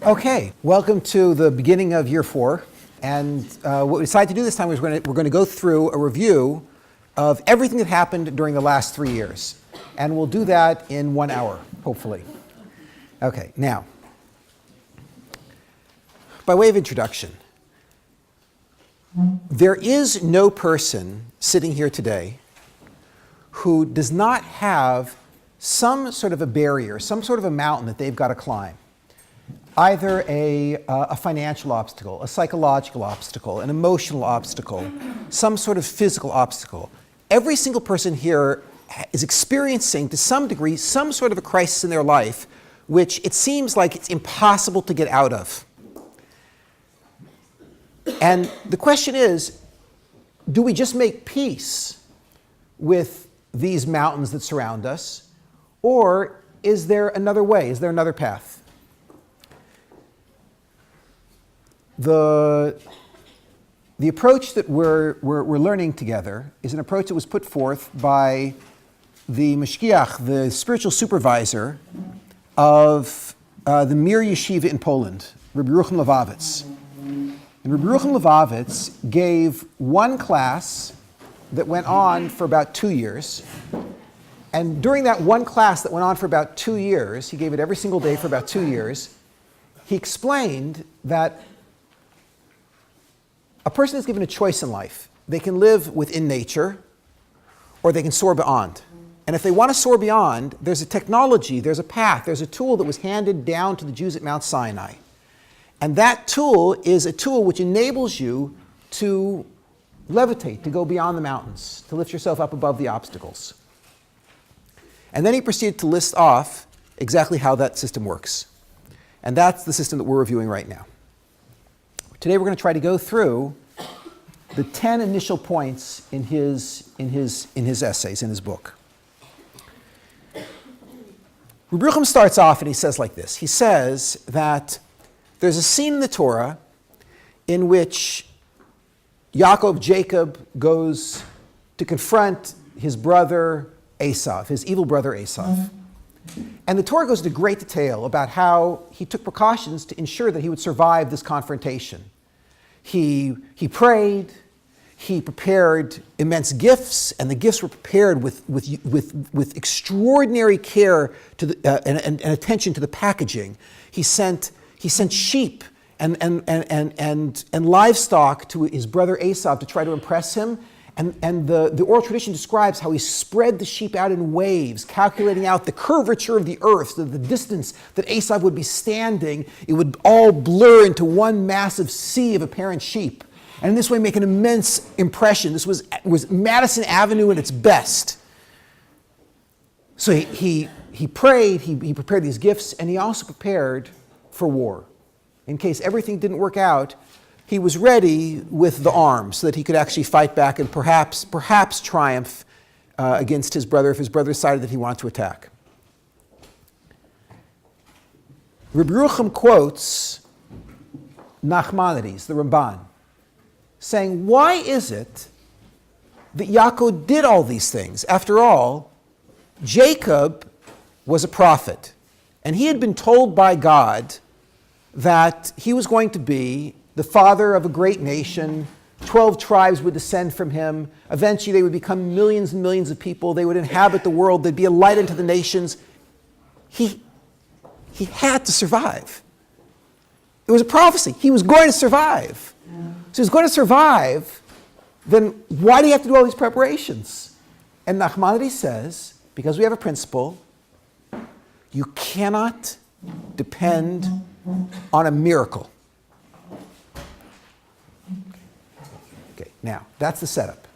Okay, welcome to the beginning of year 4. And what we decided to do this time is we're going to go through a review of everything that happened during the last 3 years. And we'll do that in 1 hour, hopefully. Okay, now, by way of introduction, there is no person sitting here today who does not have some sort of a barrier, some sort of a mountain that they've got to climb. Either a financial obstacle, a psychological obstacle, an emotional obstacle, some sort of physical obstacle. Every single person here is experiencing, to some degree, some sort of a crisis in their life, which it seems like it's impossible to get out of. And the question is, do we just make peace with these mountains that surround us, or is there another way? Is there another path? The approach that we're learning together is an approach that was put forth by the Mashgiach, the spiritual supervisor of the Mir Yeshiva in Poland, Rabbi Levavitz. And Rabbi Levavitz gave one class that went on for about 2 years. And during that one class that went on for about 2 years, he gave it every single day for about 2 years, he explained that a person is given a choice in life. They can live within nature, or they can soar beyond. And if they want to soar beyond, there's a technology, there's a path, there's a tool that was handed down to the Jews at Mount Sinai. And that tool is a tool which enables you to levitate, to go beyond the mountains, to lift yourself up above the obstacles. And then he proceeded to list off exactly how that system works. And that's the system that we're reviewing right now. Today we're going to try to go through the 10 initial points in his essays, in his book. Rabbi Kelemen starts off and he says like this. He says that there's a scene in the Torah in which Jacob goes to confront his brother Esav, his evil brother Esav. And the Torah goes into great detail about how he took precautions to ensure that he would survive this confrontation. He prayed, he prepared immense gifts, and the gifts were prepared with extraordinary care to and attention to the packaging. He sent sheep and livestock to his brother Esav to try to impress him. And the oral tradition describes how he spread the sheep out in waves, calculating out the curvature of the earth, so the distance that Esav would be standing, it would all blur into one massive sea of apparent sheep. And in this way make an immense impression. This was Madison Avenue at its best. So he prayed, he prepared these gifts, and he also prepared for war. In case everything didn't work out, he was ready with the arms so that he could actually fight back and perhaps triumph against his brother if his brother decided that he wanted to attack. Rabbi Yerucham quotes Nachmanides, the Ramban, saying, why is it that Yaakov did all these things? After all, Jacob was a prophet, and he had been told by God that he was going to be the father of a great nation. 12 tribes would descend from him. Eventually they would become millions and millions of people. They would inhabit the world. They'd be a light unto the nations. He had to survive. It was a prophecy. He was going to survive. So he's going to survive. Then why do you have to do all these preparations? And Nachmanides says, because we have a principle, you cannot depend on a miracle. Okay, now, that's the setup.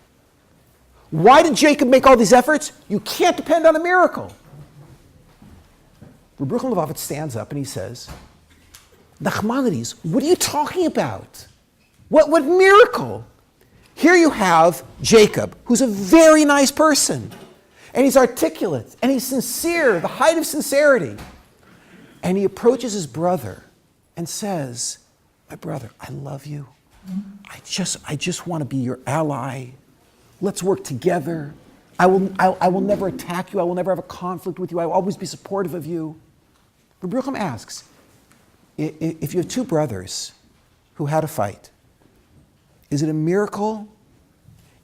Why did Jacob make all these efforts? You can't depend on a miracle. Rabbi Levavitz stands up and he says, Nachmanides, what are you talking about? What miracle? Here you have Jacob, who's a very nice person, and he's articulate, and he's sincere, the height of sincerity. And he approaches his brother and says, my brother, I love you. I just want to be your ally. Let's work together. I will never attack you. I will never have a conflict with you. I will always be supportive of you. Rabbi Kelemen asks, If you have two brothers who had a fight, is it a miracle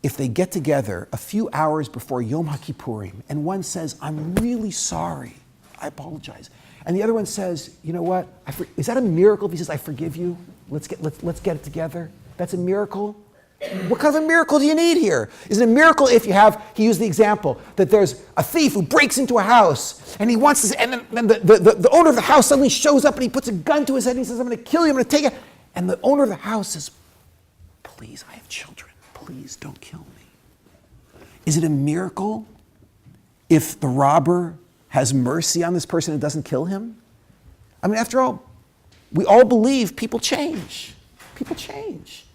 if they get together a few hours before Yom HaKippurim and one says, I'm really sorry, I apologize, and the other one says, you know what, is that a miracle if he says, I forgive you, let's get it together? That's a miracle? What kind of a miracle do you need here? Is it a miracle if you have, he used the example, that there's a thief who breaks into a house and he wants to, and then the owner of the house suddenly shows up and he puts a gun to his head and he says, I'm going to kill you, I'm going to take it. And the owner of the house says, please, I have children. Please don't kill me. Is it a miracle if the robber has mercy on this person and doesn't kill him? I mean, after all, we all believe people change. People change.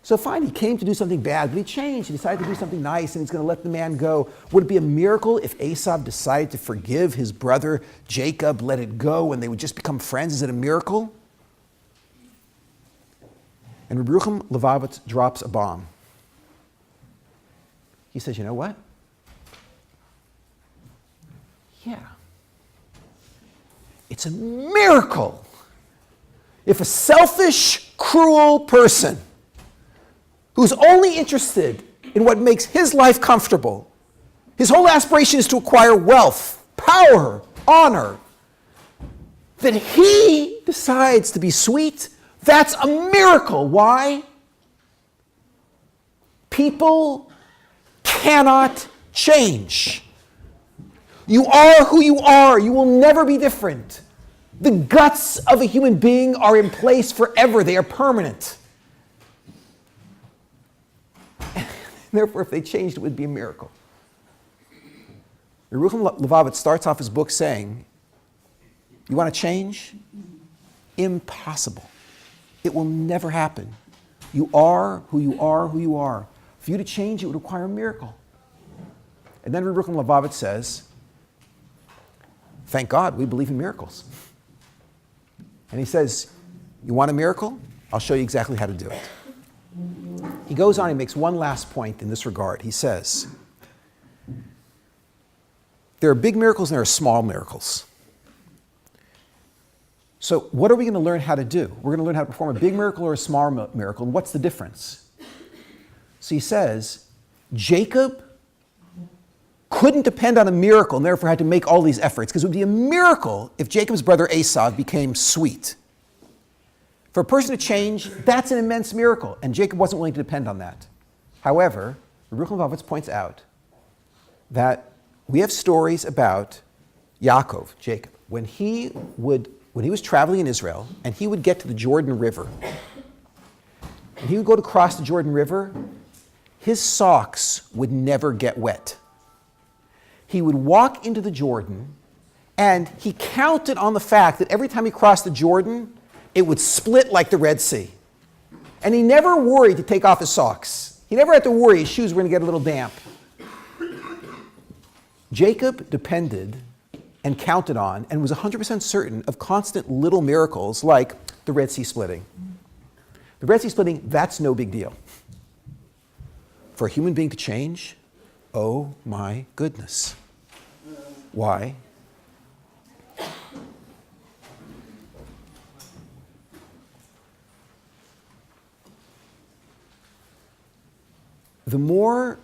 So fine, he came to do something bad, but he changed. He decided to do something nice, and he's going to let the man go. Would it be a miracle if Esau decided to forgive his brother Jacob, let it go, and they would just become friends? Is it a miracle? And Rabbi Leib Kelemen drops a bomb. He says, you know what? Yeah. It's a miracle if a selfish, cruel person who's only interested in what makes his life comfortable, his whole aspiration is to acquire wealth, power, honor, that he decides to be sweet, that's a miracle. Why? People cannot change. You are who you are. You will never be different. The guts of a human being are in place forever. They are permanent. Therefore, if they changed, it would be a miracle. Rabbi Leib Kelemen starts off his book saying, you want to change? Impossible. It will never happen. You are who you are, who you are. For you to change, it would require a miracle. And then Rabbi Leib Kelemen says, thank God we believe in miracles. And he says, you want a miracle? I'll show you exactly how to do it. He goes on, he makes one last point in this regard. He says, there are big miracles and there are small miracles. So what are we going to learn how to do? We're going to learn how to perform a big miracle or a small miracle, and what's the difference? So he says, Jacob couldn't depend on a miracle and therefore had to make all these efforts, because it would be a miracle if Jacob's brother Esau became sweet. For a person to change, that's an immense miracle, and Jacob wasn't willing to depend on that. However, Rabbi Leib Kelemen points out that we have stories about Yaakov, Jacob, when he was traveling in Israel, and he would get to the Jordan River, and he would go to cross the Jordan River, his socks would never get wet. He would walk into the Jordan, and he counted on the fact that every time he crossed the Jordan, it would split like the Red Sea. And he never worried to take off his socks. He never had to worry his shoes were going to get a little damp. Jacob depended and counted on and was 100% certain of constant little miracles like the Red Sea splitting. The Red Sea splitting, that's no big deal. For a human being to change, oh my goodness. Why? The more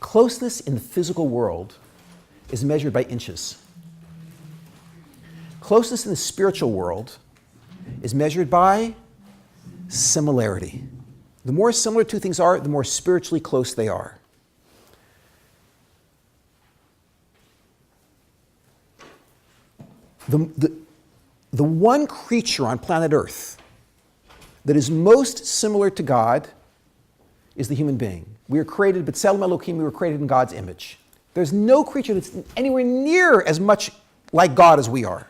closeness in the physical world is measured by inches. Closeness in the spiritual world is measured by similarity. The more similar two things are, the more spiritually close they are. The one creature on planet Earth that is most similar to God is the human being. We are created, B'Tselem Elokim, we were created in God's image. There's no creature that's anywhere near as much like God as we are.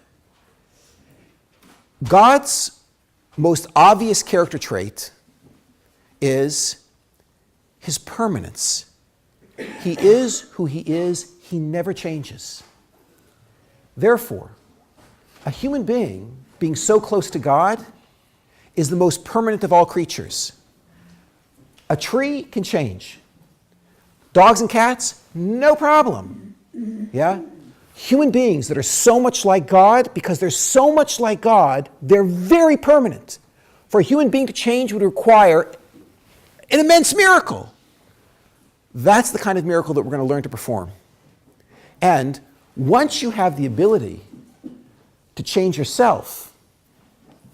God's most obvious character trait is his permanence. He is who he is. He never changes. Therefore, a human being so close to God is the most permanent of all creatures. A tree can change. Dogs and cats, no problem. Yeah? human beings that are so much like God, because they're so much like God, they're very permanent. For a human being to change would require an immense miracle. That's the kind of miracle that we're going to learn to perform. And once you have the ability to change yourself,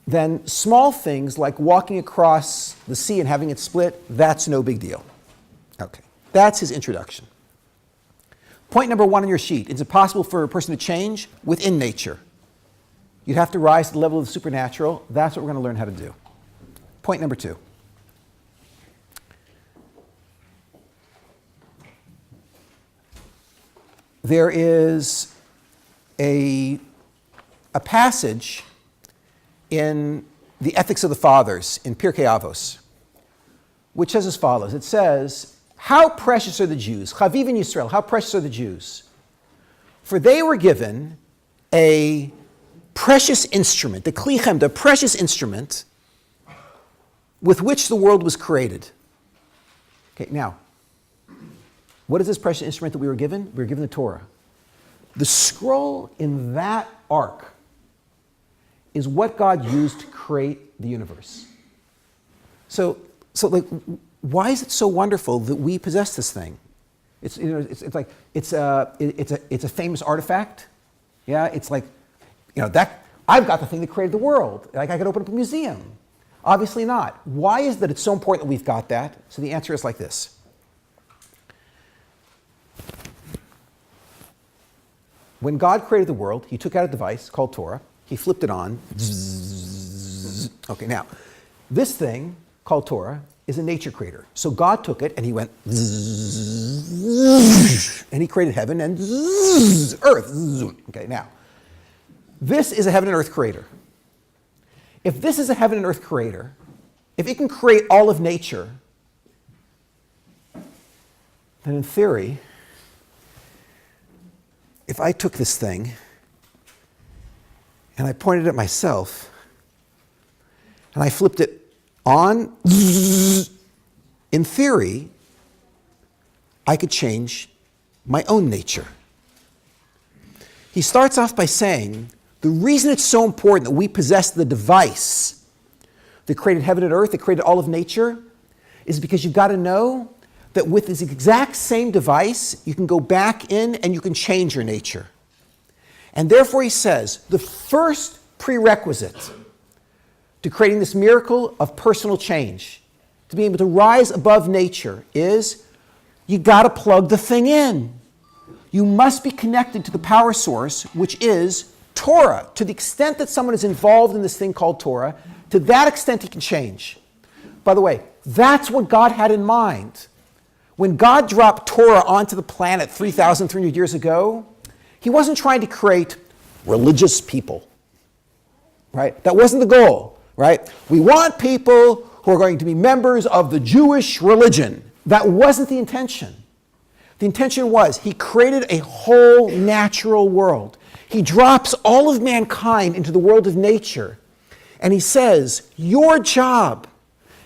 then small things like walking across the sea and having it split, that's no big deal. Okay, that's his introduction. Point number 1 on your sheet. Is it possible for a person to change? Within nature. You'd have to rise to the level of the supernatural. That's what we're going to learn how to do. Point number 2. There is a passage in the Ethics of the Fathers, in Pirkei Avos, which says as follows. It says, how precious are the Jews? Chaviv in Yisrael, how precious are the Jews? For they were given a precious instrument, the Kli Chem, the precious instrument with which the world was created. Okay, now, what is this precious instrument that we were given? We were given the Torah. The scroll in that ark is what God used to create the universe. So like, why is it so wonderful that we possess this thing? It's a famous artifact. Yeah, it's like, that I've got the thing that created the world. Like I could open up a museum. Obviously not. Why is that it's so important that we've got that? So the answer is like this. When God created the world, he took out a device called Torah. He flipped it on. Okay, now, this thing called Torah is a nature creator. So God took it and he went and he created heaven and earth. Okay, now, this is a heaven and earth creator. If this is a heaven and earth creator, if it can create all of nature, then in theory, if I took this thing and I pointed at myself and I flipped it on, in theory, I could change my own nature. He starts off by saying, the reason it's so important that we possess the device that created heaven and earth, that created all of nature, is because you've got to know that with this exact same device, you can go back in and you can change your nature. And therefore he says, the first prerequisite to creating this miracle of personal change, to be able to rise above nature, is you got to plug the thing in. You must be connected to the power source, which is Torah. To the extent that someone is involved in this thing called Torah, to that extent he can change. By the way, that's what God had in mind. When God dropped Torah onto the planet 3,300 years ago, he wasn't trying to create religious people, right? That wasn't the goal, right? We want people who are going to be members of the Jewish religion. That wasn't the intention. The intention was he created a whole natural world. He drops all of mankind into the world of nature, and he says, your job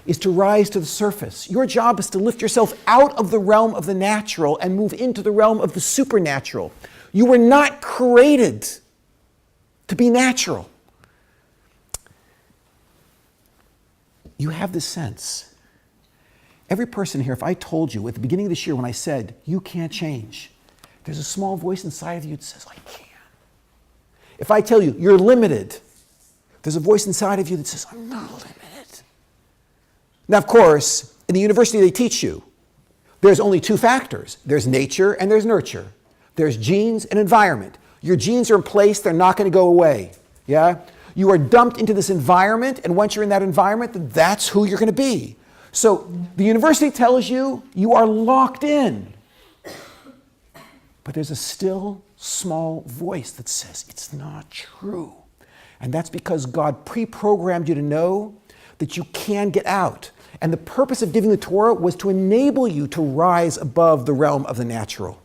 is to rise to the surface. Your job is to lift yourself out of the realm of the natural and move into the realm of the supernatural. You were not created to be natural. You have this sense. Every person here, if I told you at the beginning of this year when I said, you can't change, there's a small voice inside of you that says, I can. If I tell you, you're limited, there's a voice inside of you that says, I'm not limited. Now, of course, in the university they teach you, there's only two factors. There's nature and there's nurture. There's genes and environment. Your genes are in place, they're not going to go away. Yeah? You are dumped into this environment, and once you're in that environment, then that's who you're going to be. So the university tells you you are locked in. But there's a still small voice that says it's not true. And that's because God pre-programmed you to know that you can get out. And the purpose of giving the Torah was to enable you to rise above the realm of the natural.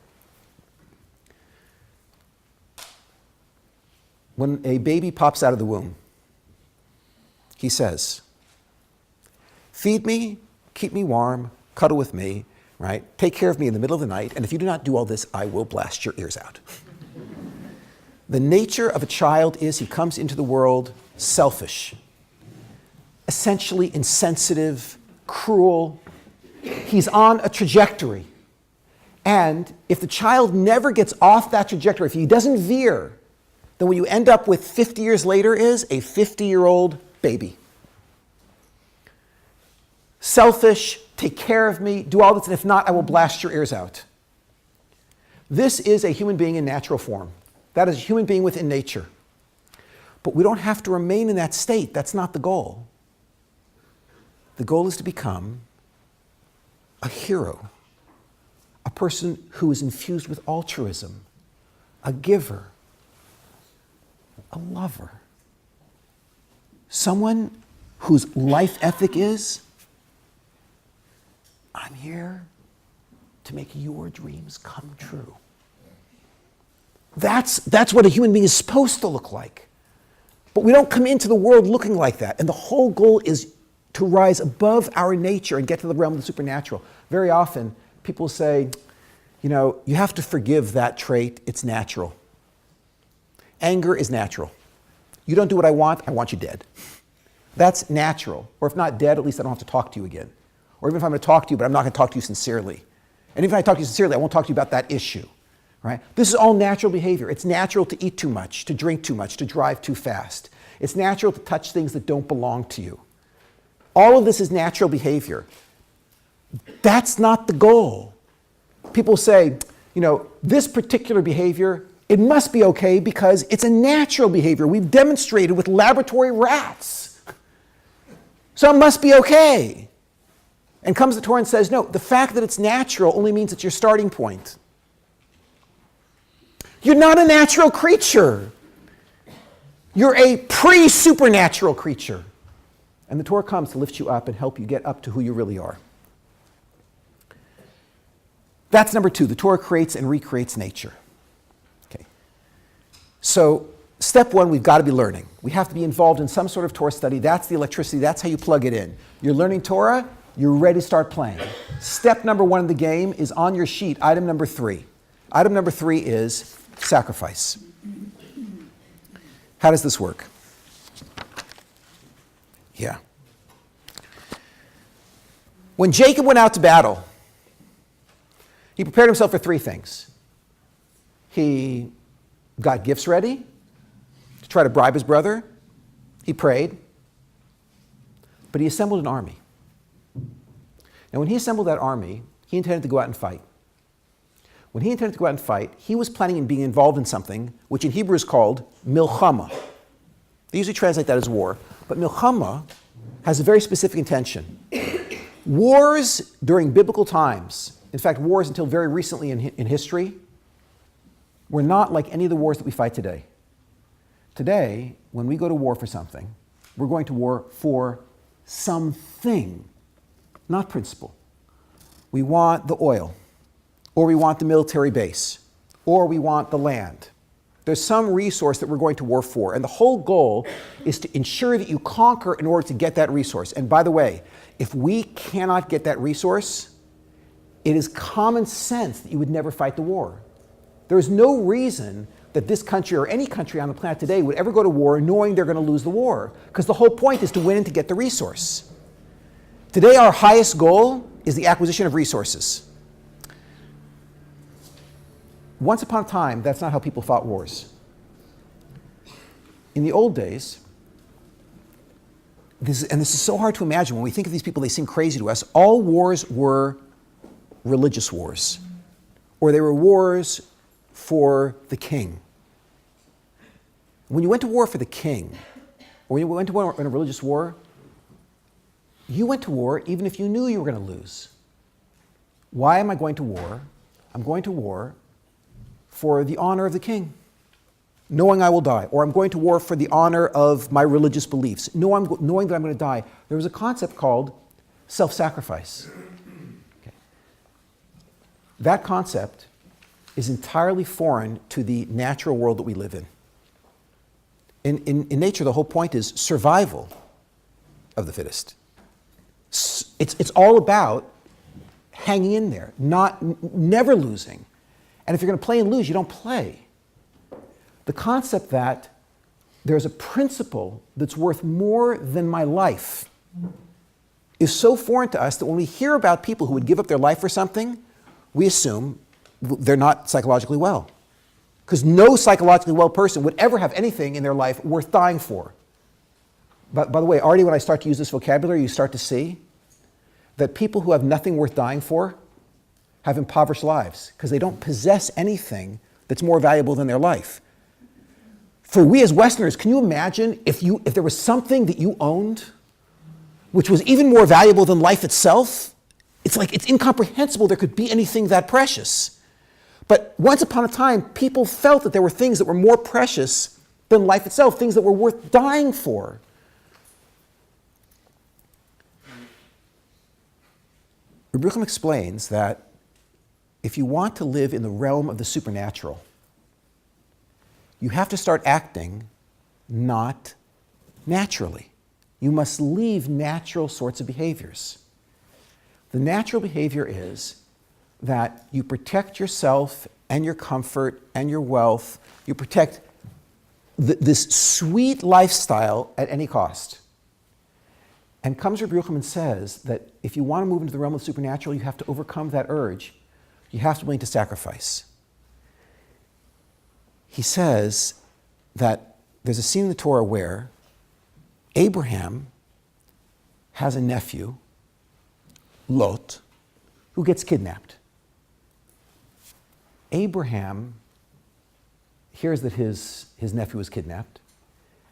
When a baby pops out of the womb, he says, feed me, keep me warm, cuddle with me, right? Take care of me in the middle of the night, and if you do not do all this, I will blast your ears out. The nature of a child is he comes into the world selfish, essentially insensitive, cruel. He's on a trajectory. And if the child never gets off that trajectory, if he doesn't veer, then what you end up with 50 years later is a 50-year-old baby. Selfish, take care of me, do all this, and if not, I will blast your ears out. This is a human being in natural form. That is a human being within nature. But we don't have to remain in that state. That's not the goal. The goal is to become a hero, a person who is infused with altruism, a giver, a lover, someone whose life ethic is, I'm here to make your dreams come true. That's what a human being is supposed to look like. But we don't come into the world looking like that. And the whole goal is to rise above our nature and get to the realm of the supernatural. Very often, people say, you have to forgive that trait. It's natural. Anger is natural. You don't do what I want you dead. That's natural. Or if not dead, at least I don't have to talk to you again. Or even if I'm going to talk to you, but I'm not going to talk to you sincerely. And even if I talk to you sincerely, I won't talk to you about that issue. Right? This is all natural behavior. It's natural to eat too much, to drink too much, to drive too fast. It's natural to touch things that don't belong to you. All of this is natural behavior. That's not the goal. People say, this particular behavior, it must be okay because it's a natural behavior. We've demonstrated with laboratory rats. So it must be okay. And comes the Torah and says, no, the fact that it's natural only means it's your starting point. You're not a natural creature. You're a pre-supernatural creature. And the Torah comes to lift you up and help you get up to who you really are. That's number two. The Torah creates and recreates nature. Okay. So step one, we've got to be learning. We have to be involved in some sort of Torah study. That's the electricity. That's how you plug it in. You're learning Torah. You're ready to start playing. Step number one in the game is on your sheet, item number 3. Item number 3 is sacrifice. How does this work? Yeah. When Jacob went out to battle, he prepared himself for 3 things. He got gifts ready to try to bribe his brother. He prayed. But he assembled an army. And when he assembled that army, he intended to go out and fight. When he intended to go out and fight, he was planning on being involved in something which in Hebrew is called milchama. They usually translate that as war. But milchama has a very specific intention. Wars during biblical times, in fact, wars until very recently in history, were not like any of the wars that we fight today. Today, when we go to war for something, we're going to war for something, not principle. We want the oil, or we want the military base, or we want the land. There's some resource that we're going to war for, and the whole goal is to ensure that you conquer in order to get that resource. And by the way, if we cannot get that resource, it is common sense that you would never fight the war. There is no reason that this country or any country on the planet today would ever go to war knowing they're going to lose the war, because the whole point is to win and to get the resource. Today, our highest goal is the acquisition of resources. Once upon a time, that's not how people fought wars. In the old days, this is so hard to imagine. When we think of these people, they seem crazy to us. All wars were religious wars, or they were wars for the king. When you went to war for the king, or when you went to war in a religious war, you went to war even if you knew you were going to lose. Why am I going to war? I'm going to war for the honor of the king, knowing I will die. Or I'm going to war for the honor of my religious beliefs, knowing that I'm going to die. There was a concept called self-sacrifice. Okay. That concept is entirely foreign to the natural world that we live in. In nature, the whole point is survival of the fittest. It's all about hanging in there, never losing. And if you're going to play and lose, you don't play. the concept that there's a principle that's worth more than my life is so foreign to us that when we hear about people who would give up their life for something, we assume they're not psychologically well. Because no psychologically well person would ever have anything in their life worth dying for. But by the way, already when I start to use this vocabulary, you start to see that people who have nothing worth dying for have impoverished lives because they don't possess anything that's more valuable than their life. For we as Westerners, can you imagine if there was something that you owned which was even more valuable than life itself? It's like it's incomprehensible there could be anything that precious. But once upon a time, people felt that there were things that were more precious than life itself, things that were worth dying for. Rabbi Kelemen explains that if you want to live in the realm of the supernatural, you have to start acting not naturally. You must leave natural sorts of behaviors. The natural behavior is that you protect yourself and your comfort and your wealth. You protect this sweet lifestyle at any cost. And comes Rabbi Kelemen and says that if you want to move into the realm of the supernatural, you have to overcome that urge. You have to be willing to sacrifice. He says that there's a scene in the Torah where Abraham has a nephew, Lot, who gets kidnapped. Abraham hears that his nephew was kidnapped,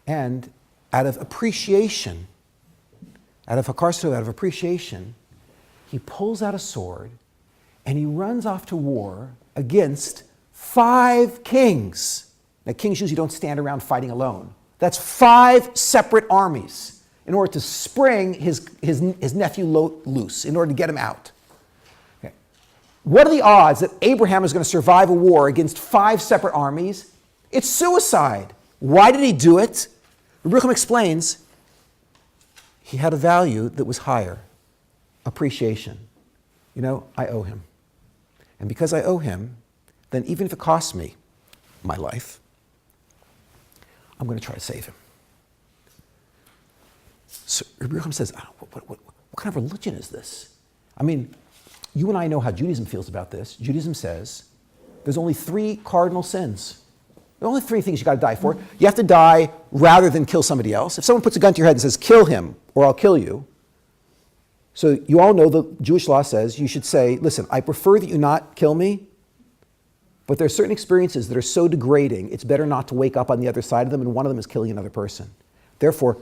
and out of appreciation, out of appreciation, he pulls out a sword and he runs off to war against 5 kings. Now, kings usually don't stand around fighting alone. That's 5 separate armies in order to spring his nephew Lot loose, in order to get him out. Okay. What are the odds that Abraham is going to survive a war against 5 separate armies? It's suicide. Why did he do it? Rabbi Kelemen explains he had a value that was higher, appreciation. You know, I owe him. And because I owe him, then even if it costs me my life, I'm going to try to save him. So Rabbi Kelemen says, what kind of religion is this? I mean, you and I know how Judaism feels about this. Judaism says there's only 3 cardinal sins. There are only 3 things you got to die for. You have to die rather than kill somebody else. If someone puts a gun to your head and says, kill him or I'll kill you. So you all know the Jewish law says you should say, listen, I prefer that you not kill me, but there are certain experiences that are so degrading, it's better not to wake up on the other side of them, and one of them is killing another person. Therefore,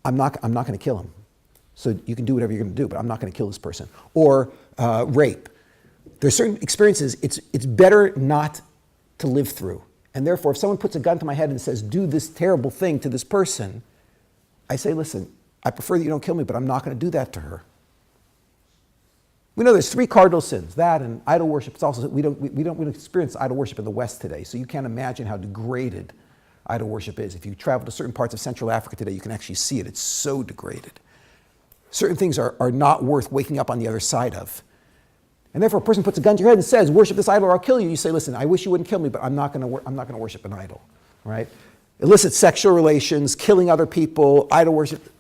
I'm not going to kill him. So you can do whatever you're going to do, but I'm not going to kill this person. Or rape. There are certain experiences it's better not to live through. And therefore, if someone puts a gun to my head and says, do this terrible thing to this person, I say, listen, I prefer that you don't kill me, but I'm not going to do that to her. We know there's 3 cardinal sins, that and idol worship. It's also, we don't experience idol worship in the West today, so you can't imagine how degraded idol worship is. If you travel to certain parts of Central Africa today, you can actually see it. It's so degraded. Certain things are not worth waking up on the other side of. And therefore, a person puts a gun to your head and says, worship this idol or I'll kill you. You say, listen, I wish you wouldn't kill me, but I'm not going to worship an idol. Right? Illicit sexual relations, killing other people, idol worship.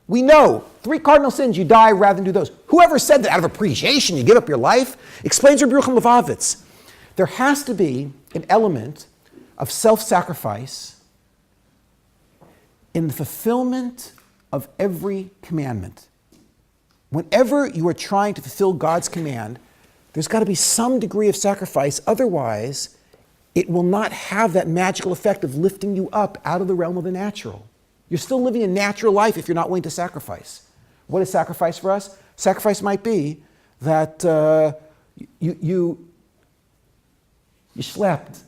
We know 3 cardinal sins, you die rather than do those. Whoever said that out of appreciation you give up your life explains Rabbi Levavitz. There has to be an element of self-sacrifice in the fulfillment of every commandment. Whenever you are trying to fulfill God's command, there's got to be some degree of sacrifice. Otherwise, it will not have that magical effect of lifting you up out of the realm of the natural. You're still living a natural life if you're not willing to sacrifice. What is sacrifice for us? Sacrifice might be that you slept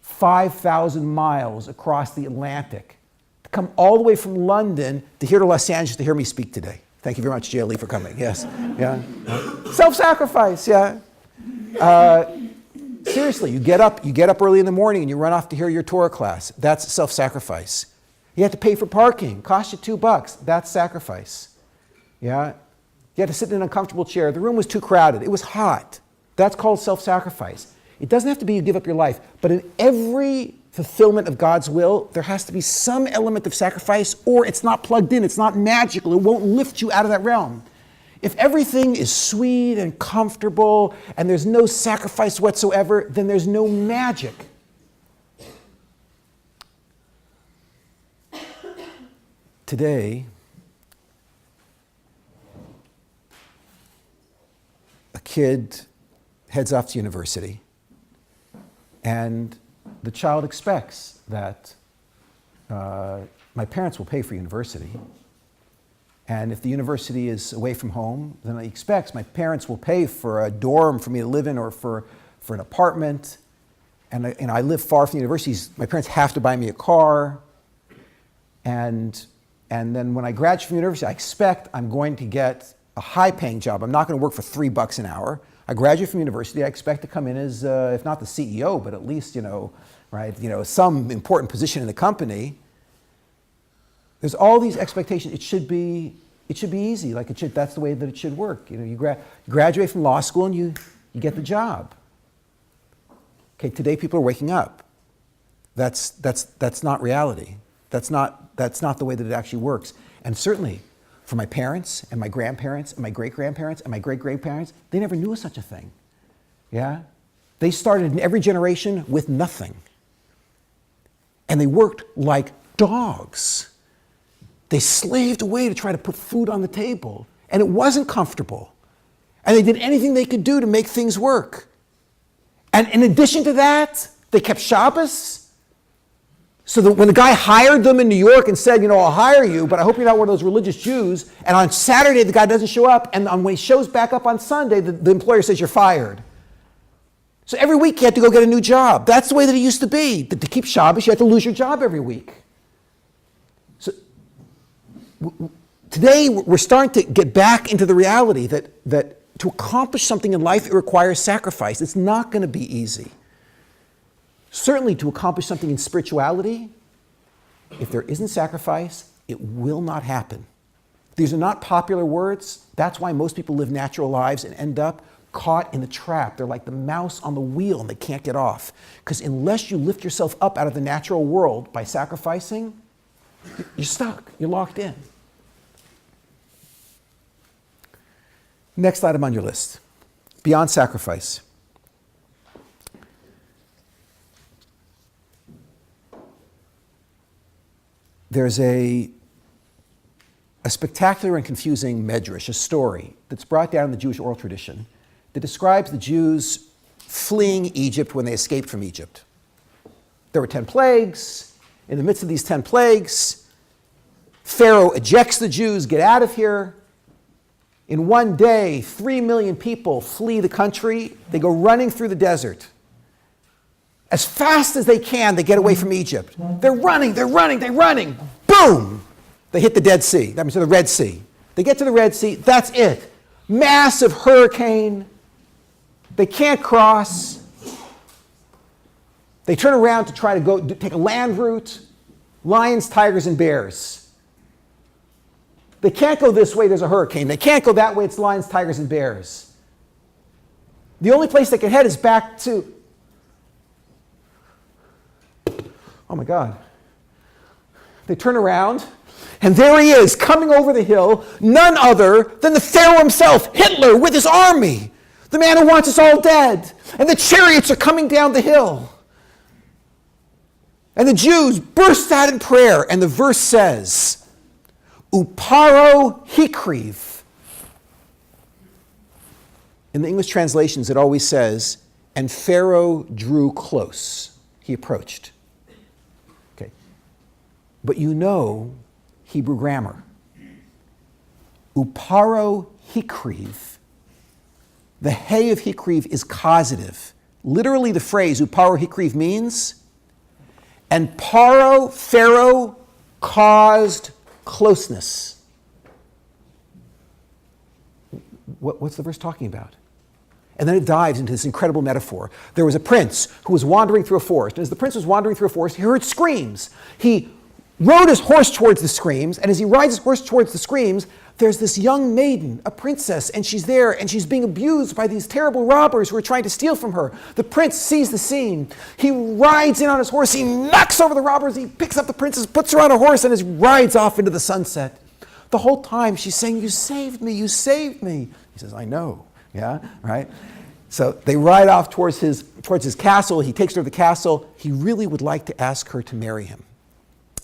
5,000 miles across the Atlantic to come all the way from London to here to Los Angeles to hear me speak today. Thank you very much, JLE, for coming. Yes. Yeah. Self-sacrifice, yeah. Seriously, you get up early in the morning and you run off to hear your Torah class. That's self-sacrifice. You have to pay for parking. Cost you $2. That's sacrifice. Yeah? You had to sit in an uncomfortable chair. The room was too crowded. It was hot. That's called self-sacrifice. It doesn't have to be you give up your life, but in every fulfillment of God's will, there has to be some element of sacrifice, or it's not plugged in, it's not magical, it won't lift you out of that realm. If everything is sweet and comfortable and there's no sacrifice whatsoever, then there's no magic. Today, a kid heads off to university, and the child expects that my parents will pay for university. And if the university is away from home, then he expects my parents will pay for a dorm for me to live in or for an apartment. And I live far from the universities. My parents have to buy me a car. And then when I graduate from university, I expect I'm going to get a high-paying job. I'm not going to work for $3 an hour. I graduate from university. I expect to come in as, if not the CEO, but at least, some important position in the company. There's all these expectations. It should be easy. That's the way that it should work. You graduate from law school and you get the job. Okay, today people are waking up. That's not reality. That's not the way that it actually works. And certainly, for my parents and my grandparents and my great-grandparents and my great-great-parents, they never knew of such a thing. Yeah? They started in every generation with nothing. And they worked like dogs. They slaved away to try to put food on the table. And it wasn't comfortable. And they did anything they could do to make things work. And in addition to that, they kept Shabbos. So that when the guy hired them in New York and said, I'll hire you, but I hope you're not one of those religious Jews, and on Saturday the guy doesn't show up, and when he shows back up on Sunday, the employer says you're fired. So every week you had to go get a new job. That's the way that it used to be. But to keep Shabbos, you had to lose your job every week. So today we're starting to get back into the reality that to accomplish something in life, it requires sacrifice. It's not going to be easy. Certainly to accomplish something in spirituality, if there isn't sacrifice, it will not happen. These are not popular words. That's why most people live natural lives and end up caught in the trap. They're like the mouse on the wheel and they can't get off. Because unless you lift yourself up out of the natural world by sacrificing, you're stuck, you're locked in. Next item on your list, beyond sacrifice. There's a spectacular and confusing medrash, a story that's brought down in the Jewish oral tradition that describes the Jews fleeing Egypt when they escaped from Egypt. There were 10 plagues. In the midst of these 10 plagues, Pharaoh ejects the Jews, get out of here. In one day, 3 million people flee the country. They go running through the desert. As fast as they can, they get away from Egypt. They're running. Boom! They hit the Dead Sea. That means the Red Sea. They get to the Red Sea. That's it. Massive hurricane. They can't cross. They turn around to try to go take a land route. Lions, tigers, and bears. They can't go this way, there's a hurricane. They can't go that way, it's lions, tigers, and bears. The only place they can head is back to... Oh my God. They turn around, and there he is, coming over the hill, none other than the Pharaoh himself, Hitler, with his army, the man who wants us all dead. And the chariots are coming down the hill. And the Jews burst out in prayer, and the verse says, Uparo hikriv. In the English translations, it always says, and Pharaoh drew close. He approached. Okay. But you know Hebrew grammar. Uparo hikriv. The hey of hikriv is causative. Literally the phrase uparo hikriv means, and Paro, Pharaoh, caused closeness. What's the verse talking about? And then it dives into this incredible metaphor. There was a prince who was wandering through a forest. And as the prince was wandering through a forest, he heard screams. He rode his horse towards the screams, and as he rides his horse towards the screams, there's this young maiden, a princess, and she's there, and she's being abused by these terrible robbers who are trying to steal from her. The prince sees the scene. He rides in on his horse. He knocks over the robbers. He picks up the princess, puts her on a horse, and just rides off into the sunset. The whole time she's saying, "You saved me, you saved me." He says, "I know." Yeah, right? So they ride off towards his castle. He takes her to the castle. He really would like to ask her to marry him.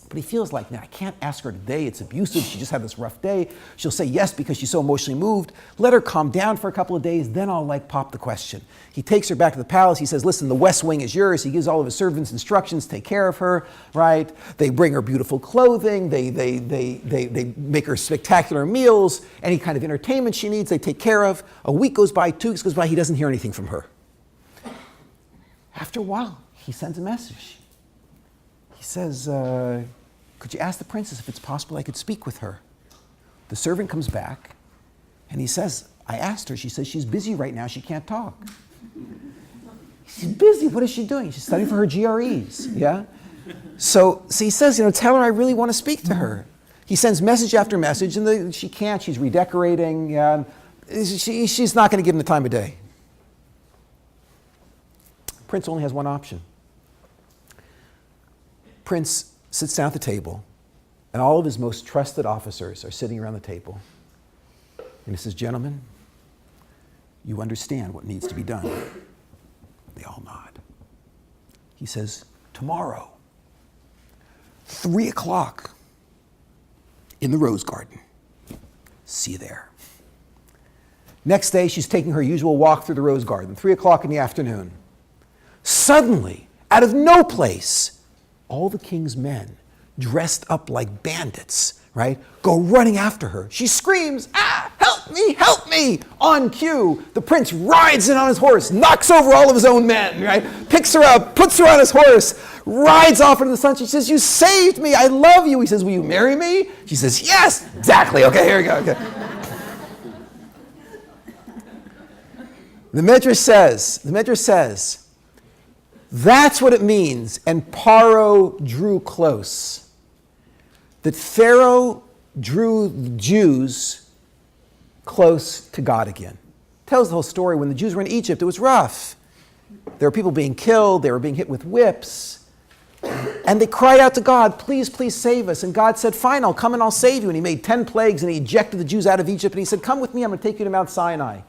But he feels like, I can't ask her today. It's abusive. She just had this rough day. She'll say yes because she's so emotionally moved. Let her calm down for a couple of days. Then I'll pop the question. He takes her back to the palace. He says, "Listen, the West Wing is yours." He gives all of his servants instructions. Take care of her, right? They bring her beautiful clothing. They make her spectacular meals. Any kind of entertainment she needs, they take care of. A week goes by, 2 weeks goes by. He doesn't hear anything from her. After a while, he sends a message. He says, "Could you ask the princess if it's possible I could speak with her?" The servant comes back, and he says, "I asked her. She says she's busy right now. She can't talk." "She's busy? What is she doing?" "She's studying for her GREs." Yeah? So he says, "Tell her I really want to speak to her." He sends message after message, and she can't. She's redecorating. Yeah. She's not going to give him the time of day. Prince only has one option. Prince sits down at the table, and all of his most trusted officers are sitting around the table. And he says, "Gentlemen, you understand what needs to be done." They all nod. He says, "Tomorrow, 3 o'clock in the Rose Garden. See you there." Next day, she's taking her usual walk through the Rose Garden, 3 o'clock in the afternoon. Suddenly, out of no place, all the king's men, dressed up like bandits, right, go running after her. She screams, "Ah, help me, help me!" On cue, the prince rides in on his horse, knocks over all of his own men, right, picks her up, puts her on his horse, rides off into the sunset. She says, "You saved me, I love you." He says, "Will you marry me?" She says, "Yes." "Exactly, okay, here we go." Okay. The Midrash says, that's what it means. "And Paro drew close." That Pharaoh drew the Jews close to God again. Tells the whole story. When the Jews were in Egypt, it was rough. There were people being killed. They were being hit with whips. And they cried out to God, "Please, please save us." And God said, "Fine, I'll come and I'll save you." And he made 10 plagues and he ejected the Jews out of Egypt. And he said, "Come with me, I'm going to take you to Mount Sinai."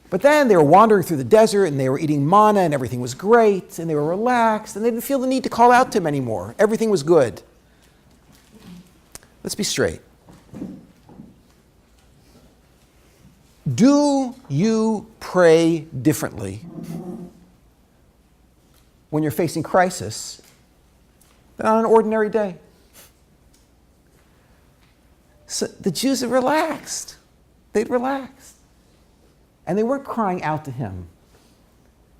But then they were wandering through the desert and they were eating manna and everything was great and they were relaxed and they didn't feel the need to call out to him anymore. Everything was good. Let's be straight. Do you pray differently when you're facing crisis than on an ordinary day? So the Jews had relaxed. They'd relaxed. And they weren't crying out to him.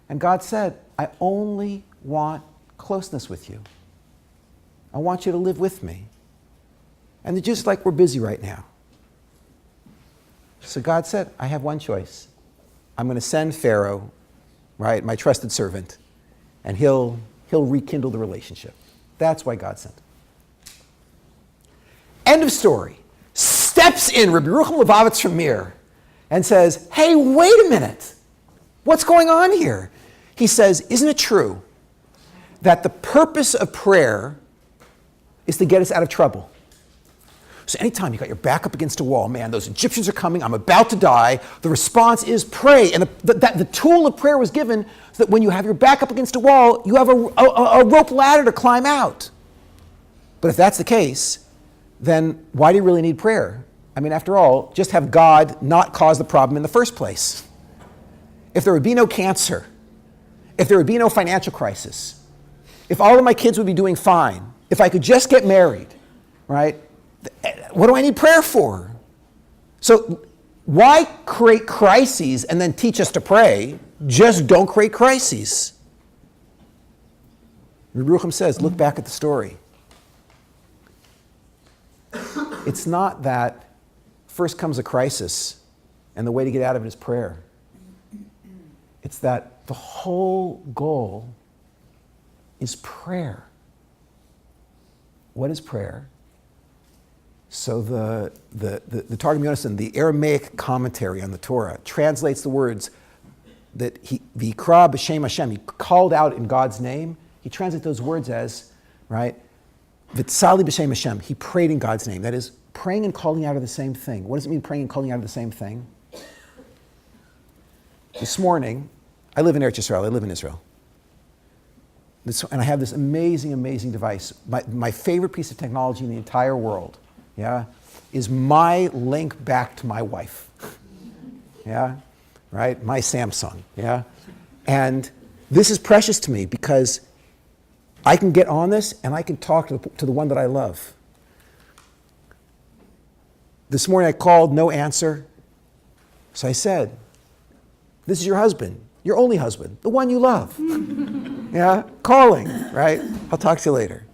And God said, "I only want closeness with you. I want you to live with me." And they're just like, "We're busy right now." So God said, "I have one choice. I'm going to send Pharaoh, right, my trusted servant, and he'll rekindle the relationship." That's why God sent him. End of story. Steps in Rabbi Levavitz from Mir and says, "Hey, wait a minute. What's going on here?" He says, "Isn't it true that the purpose of prayer is to get us out of trouble? So anytime you got your back up against a wall, man, those Egyptians are coming, I'm about to die, the response is pray." And the tool of prayer was given so that when you have your back up against a wall, you have a rope ladder to climb out. But if that's the case, then why do you really need prayer? I mean, after all, just have God not cause the problem in the first place. If there would be no cancer, if there would be no financial crisis, if all of my kids would be doing fine, if I could just get married, right? What do I need prayer for? So why create crises and then teach us to pray? Just don't create crises. Yerucham says, look back at the story. It's not that first comes a crisis and the way to get out of it is prayer. It's that the whole goal is prayer. what is prayer? So the Targum Yonasan, the Aramaic commentary on the Torah, translates the words that V'ikra b'shem Hashem, he called out in God's name. He translates those words as, right, V'tzali b'shem Hashem, he prayed in God's name. That is, praying and calling out are the same thing. What does it mean, praying and calling out are the same thing? This morning, I live in Eretz Yisrael, I live in Israel. And I have this amazing, amazing device. My favorite piece of technology in the entire world, yeah, is my link back to my wife. Yeah, right? My Samsung, yeah? And this is precious to me because I can get on this and I can talk to the one that I love. This morning I called, no answer. So I said, this is your husband, your only husband, the one you love. Yeah, calling, right? I'll talk to you later.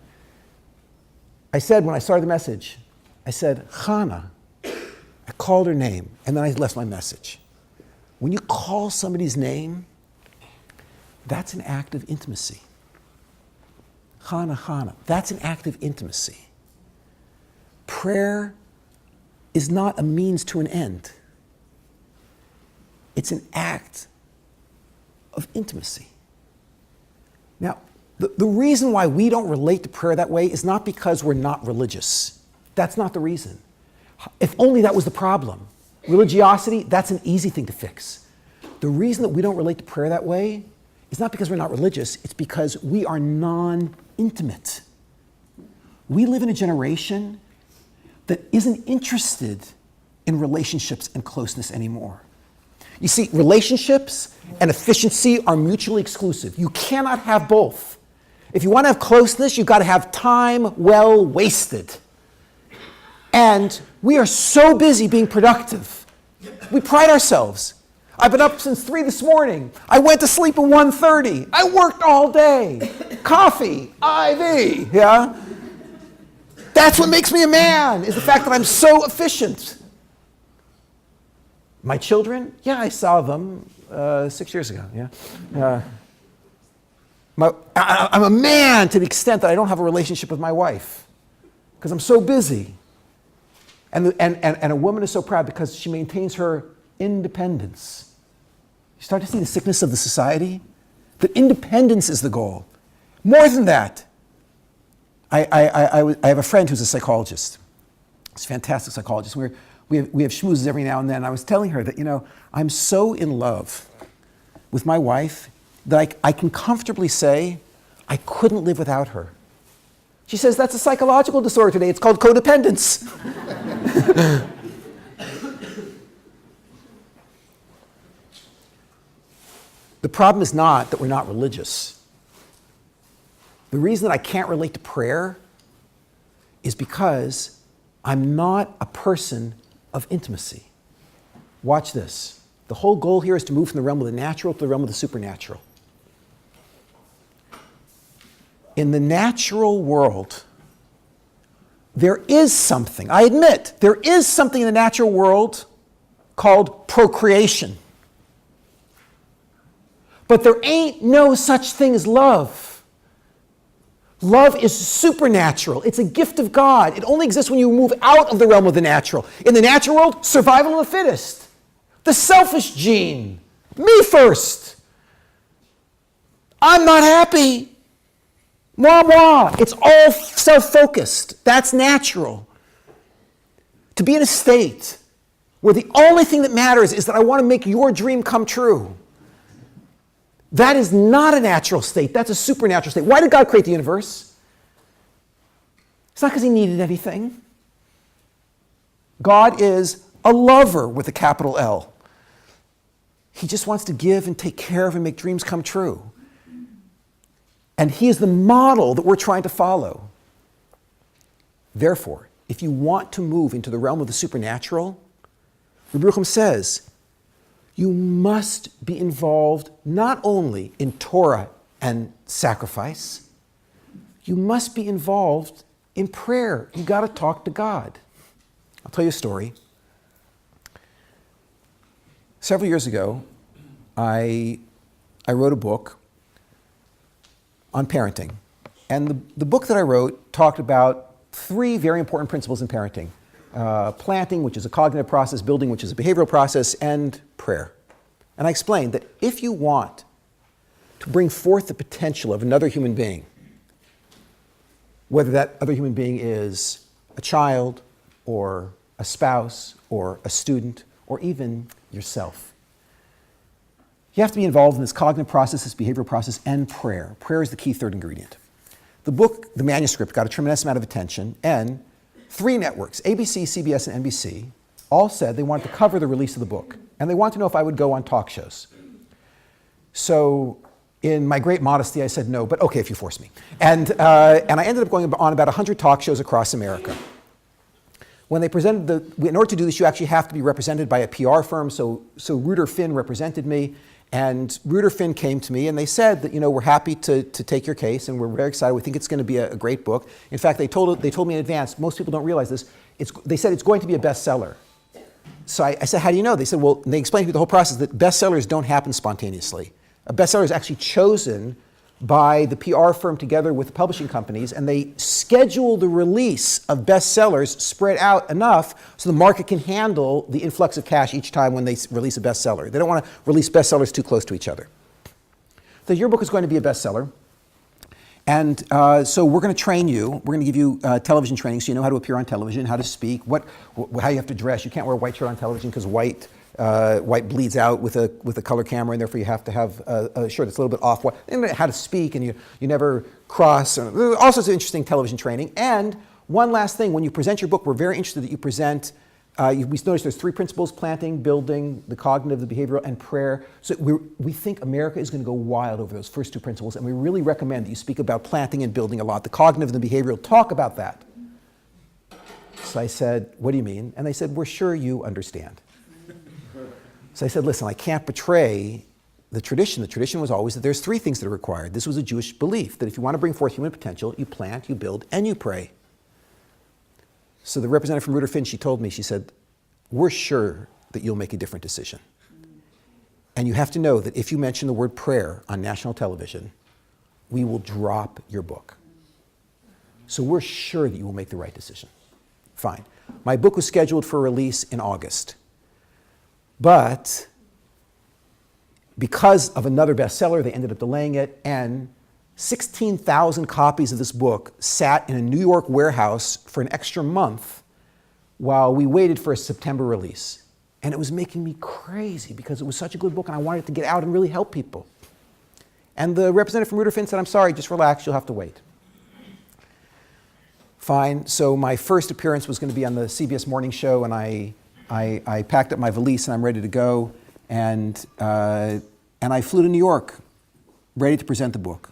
I said when I started the message, I said, Chana. I called her name, and then I left my message. When you call somebody's name, that's an act of intimacy. Chana, Chana. That's an act of intimacy. Prayer is not a means to an end. It's an act of intimacy. Now, the reason why we don't relate to prayer that way is not because we're not religious. That's not the reason. If only that was the problem. Religiosity, that's an easy thing to fix. The reason that we don't relate to prayer that way is not because we're not religious, it's because we are non-intimate. We live in a generation that isn't interested in relationships and closeness anymore. You see, relationships and efficiency are mutually exclusive. You cannot have both. If you want to have closeness, you've got to have time well wasted. And we are so busy being productive. We pride ourselves. I've been up since 3 this morning. I went to sleep at 1:30. I worked all day. Coffee, IV, yeah? That's what makes me a man, is the fact that I'm so efficient. My children, yeah, I saw them 6 years ago, yeah. I'm a man to the extent that I don't have a relationship with my wife because I'm so busy. And a woman is so proud because she maintains her independence. You start to see the sickness of the society? That independence is the goal. More than that, I have a friend who's a psychologist. He's a fantastic psychologist. We have schmoozes every now and then. I was telling her that, I'm so in love with my wife that I can comfortably say I couldn't live without her. She says, that's a psychological disorder today. It's called codependence. The problem is not that we're not religious. The reason that I can't relate to prayer is because I'm not a person of intimacy. Watch this. The whole goal here is to move from the realm of the natural to the realm of the supernatural. In the natural world, there is something, I admit, there is something in the natural world called procreation. But there ain't no such thing as love. Love is supernatural. It's a gift of God. It only exists when you move out of the realm of the natural. In the natural world, survival of the fittest. The selfish gene. Me first. I'm not happy. Moi, moi. It's all self-focused. That's natural. To be in a state where the only thing that matters is that I want to make your dream come true. That is not a natural state. That's a supernatural state. Why did God create the universe? It's not because he needed anything. God is a lover with a capital L. He just wants to give and take care of and make dreams come true. And he is the model that we're trying to follow. Therefore, if you want to move into the realm of the supernatural, Rabbi Leib Kelemen says, you must be involved not only in Torah and sacrifice, you must be involved in prayer. You got to talk to God. I'll tell you a story. Several years ago, I wrote a book on parenting. And the book that I wrote talked about three very important principles in parenting. Planting, which is a cognitive process, building, which is a behavioral process, and prayer. And I explained that if you want to bring forth the potential of another human being, whether that other human being is a child or a spouse or a student or even yourself, you have to be involved in this cognitive process, this behavioral process, and prayer. Prayer is the key third ingredient. The book, the manuscript, got a tremendous amount of attention, and three networks, ABC, CBS, and NBC, all said they wanted to cover the release of the book, and they wanted to know if I would go on talk shows. So in my great modesty, I said no, but okay if you force me. And I ended up going on about 100 talk shows across America. When they presented in order to do this, you actually have to be represented by a PR firm, so Reuter Finn represented me, and Reuter Finn came to me and they said that, we're happy to take your case and we're very excited. We think it's going to be a great book. In fact, they told me in advance, most people don't realize this, they said it's going to be a bestseller. So I said, how do you know? They said, well, and they explained to me the whole process that bestsellers don't happen spontaneously. A bestseller is actually chosen by the PR firm together with the publishing companies, and they schedule the release of bestsellers spread out enough so the market can handle the influx of cash each time when they release a bestseller. They don't want to release bestsellers too close to each other. So your book is going to be a bestseller, and so we're going to train you. We're going to give you television training so you know how to appear on television, how to speak, how you have to dress. You can't wear a white shirt on television because white bleeds out with a color camera, and therefore you have to have a shirt that's a little bit off-white. And how to speak, and you never cross. And all sorts of interesting television training. And one last thing, when you present your book, we're very interested that you present, we noticed there's three principles: planting, building, the cognitive, the behavioral, and prayer. So we think America is going to go wild over those first two principles, and we really recommend that you speak about planting and building a lot. The cognitive and the behavioral, talk about that. So I said, what do you mean? And they said, we're sure you understand. So I said, listen, I can't betray the tradition. The tradition was always that there's three things that are required. This was a Jewish belief, that if you want to bring forth human potential, you plant, you build, and you pray. So the representative from Reuter Finn, she told me, she said, we're sure that you'll make a different decision. And you have to know that if you mention the word prayer on national television, we will drop your book. So we're sure that you will make the right decision. Fine. My book was scheduled for release in August. But because of another bestseller, they ended up delaying it, and 16,000 copies of this book sat in a New York warehouse for an extra month while we waited for a September release. And it was making me crazy because it was such a good book and I wanted it to get out and really help people. And the representative from Reuter Finn said, I'm sorry, just relax, you'll have to wait. Fine, so my first appearance was going to be on the CBS morning show, and I packed up my valise and I'm ready to go, and I flew to New York, ready to present the book.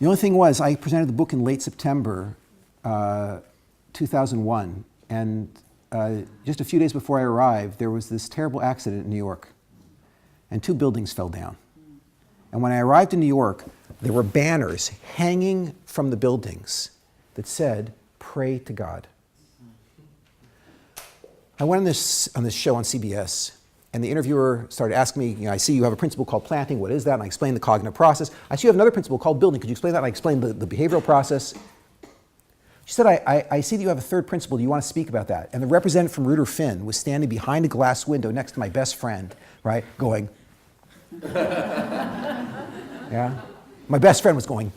The only thing was, I presented the book in late September 2001, and just a few days before I arrived, there was this terrible accident in New York, and 2 buildings fell down. And when I arrived in New York, there were banners hanging from the buildings that said, "Pray to God." I went on this show on CBS, and the interviewer started asking me, I see you have a principle called planting, what is that? And I explained the cognitive process. I see you have another principle called building, could you explain that? And I explained the behavioral process. She said, I see that you have a third principle, do you want to speak about that? And the representative from Reuter Finn was standing behind a glass window next to my best friend, right, going, yeah? My best friend was going.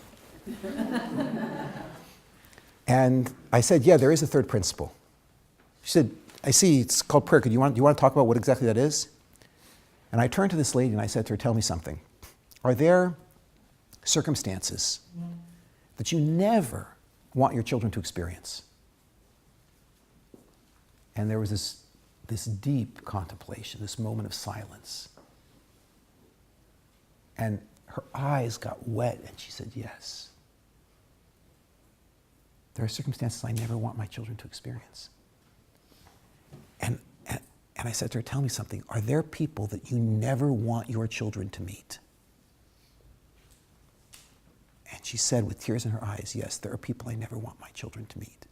And I said, yeah, there is a third principle. She said, I see it's called prayer. Do you want to talk about what exactly that is? And I turned to this lady and I said to her, tell me something. Are there circumstances that you never want your children to experience? And there was this deep contemplation, this moment of silence. And her eyes got wet and she said, yes. There are circumstances I never want my children to experience. And I said to her, tell me something. Are there people that you never want your children to meet? And she said with tears in her eyes, yes, there are people I never want my children to meet.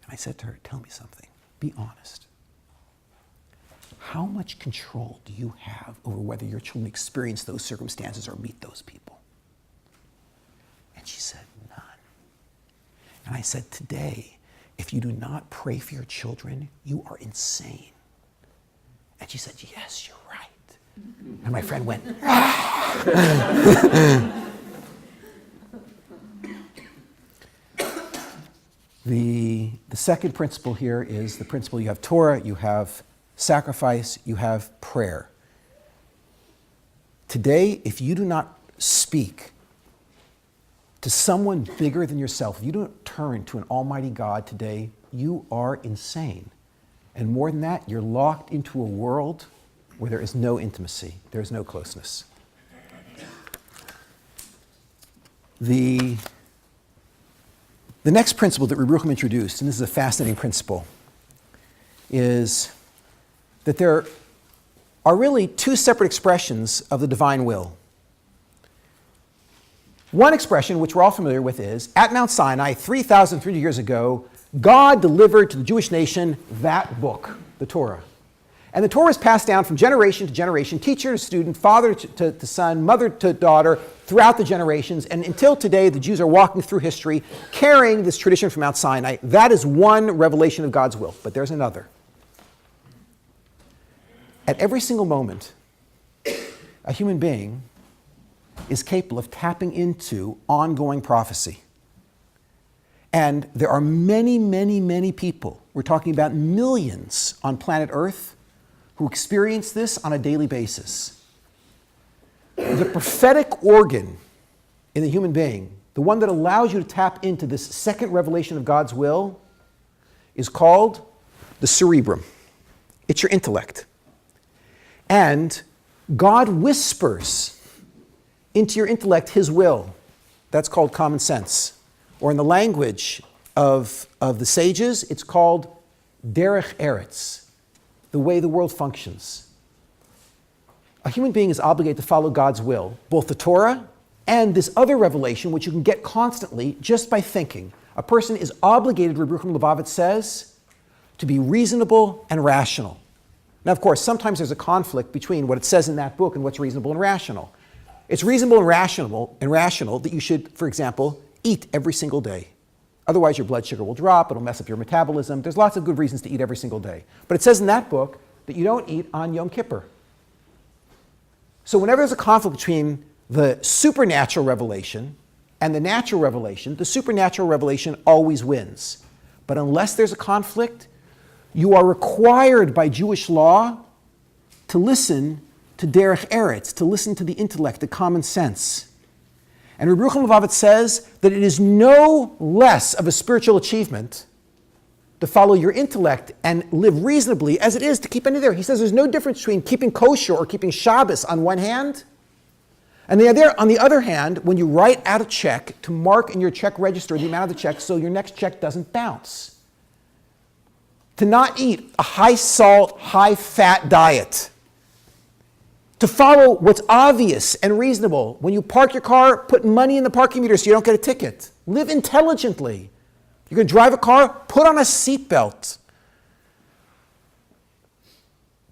And I said to her, tell me something. Be honest. How much control do you have over whether your children experience those circumstances or meet those people? And she said, none. And I said, today, if you do not pray for your children, you are insane. And she said, yes, you're right. And my friend went, ah. The second principle here is the principle you have Torah, you have sacrifice, you have prayer. Today, if you do not speak to someone bigger than yourself, if you don't turn to an almighty God today, you are insane. And more than that, you're locked into a world where there is no intimacy, there is no closeness. The next principle that Rabbi Leib Kelemen introduced, and this is a fascinating principle, is that there are really two separate expressions of the divine will. One expression, which we're all familiar with, is at Mount Sinai, 3,300 years ago, God delivered to the Jewish nation that book, the Torah. And the Torah is passed down from generation to generation, teacher to student, father to son, mother to daughter, throughout the generations. And until today, the Jews are walking through history, carrying this tradition from Mount Sinai. That is one revelation of God's will. But there's another. At every single moment, a human being is capable of tapping into ongoing prophecy. And there are many, many, many people, we're talking about millions on planet Earth, who experience this on a daily basis. The prophetic organ in the human being, the one that allows you to tap into this second revelation of God's will, is called the cerebrum. It's your intellect. And God whispers into your intellect his will. That's called common sense. Or in the language of the sages, it's called derech eretz, the way the world functions. A human being is obligated to follow God's will, both the Torah and this other revelation, which you can get constantly just by thinking. A person is obligated, Rabbi Leib says, to be reasonable and rational. Now, of course, sometimes there's a conflict between what it says in that book and what's reasonable and rational. It's reasonable and rational that you should, for example, eat every single day. Otherwise, your blood sugar will drop, it'll mess up your metabolism. There's lots of good reasons to eat every single day. But it says in that book that you don't eat on Yom Kippur. So whenever there's a conflict between the supernatural revelation and the natural revelation, the supernatural revelation always wins. But unless there's a conflict, you are required by Jewish law to listen to derech eretz, to listen to the intellect, the common sense. And Rabbi Leib says that it is no less of a spiritual achievement to follow your intellect and live reasonably as it is to keep any there. He says there's no difference between keeping kosher or keeping Shabbos on one hand, and on the other hand, when you write out a check, to mark in your check register the amount of the check so your next check doesn't bounce. To not eat a high-salt, high-fat diet. To follow what's obvious and reasonable. When you park your car, put money in the parking meter so you don't get a ticket. Live intelligently. You're going to drive a car, put on a seatbelt.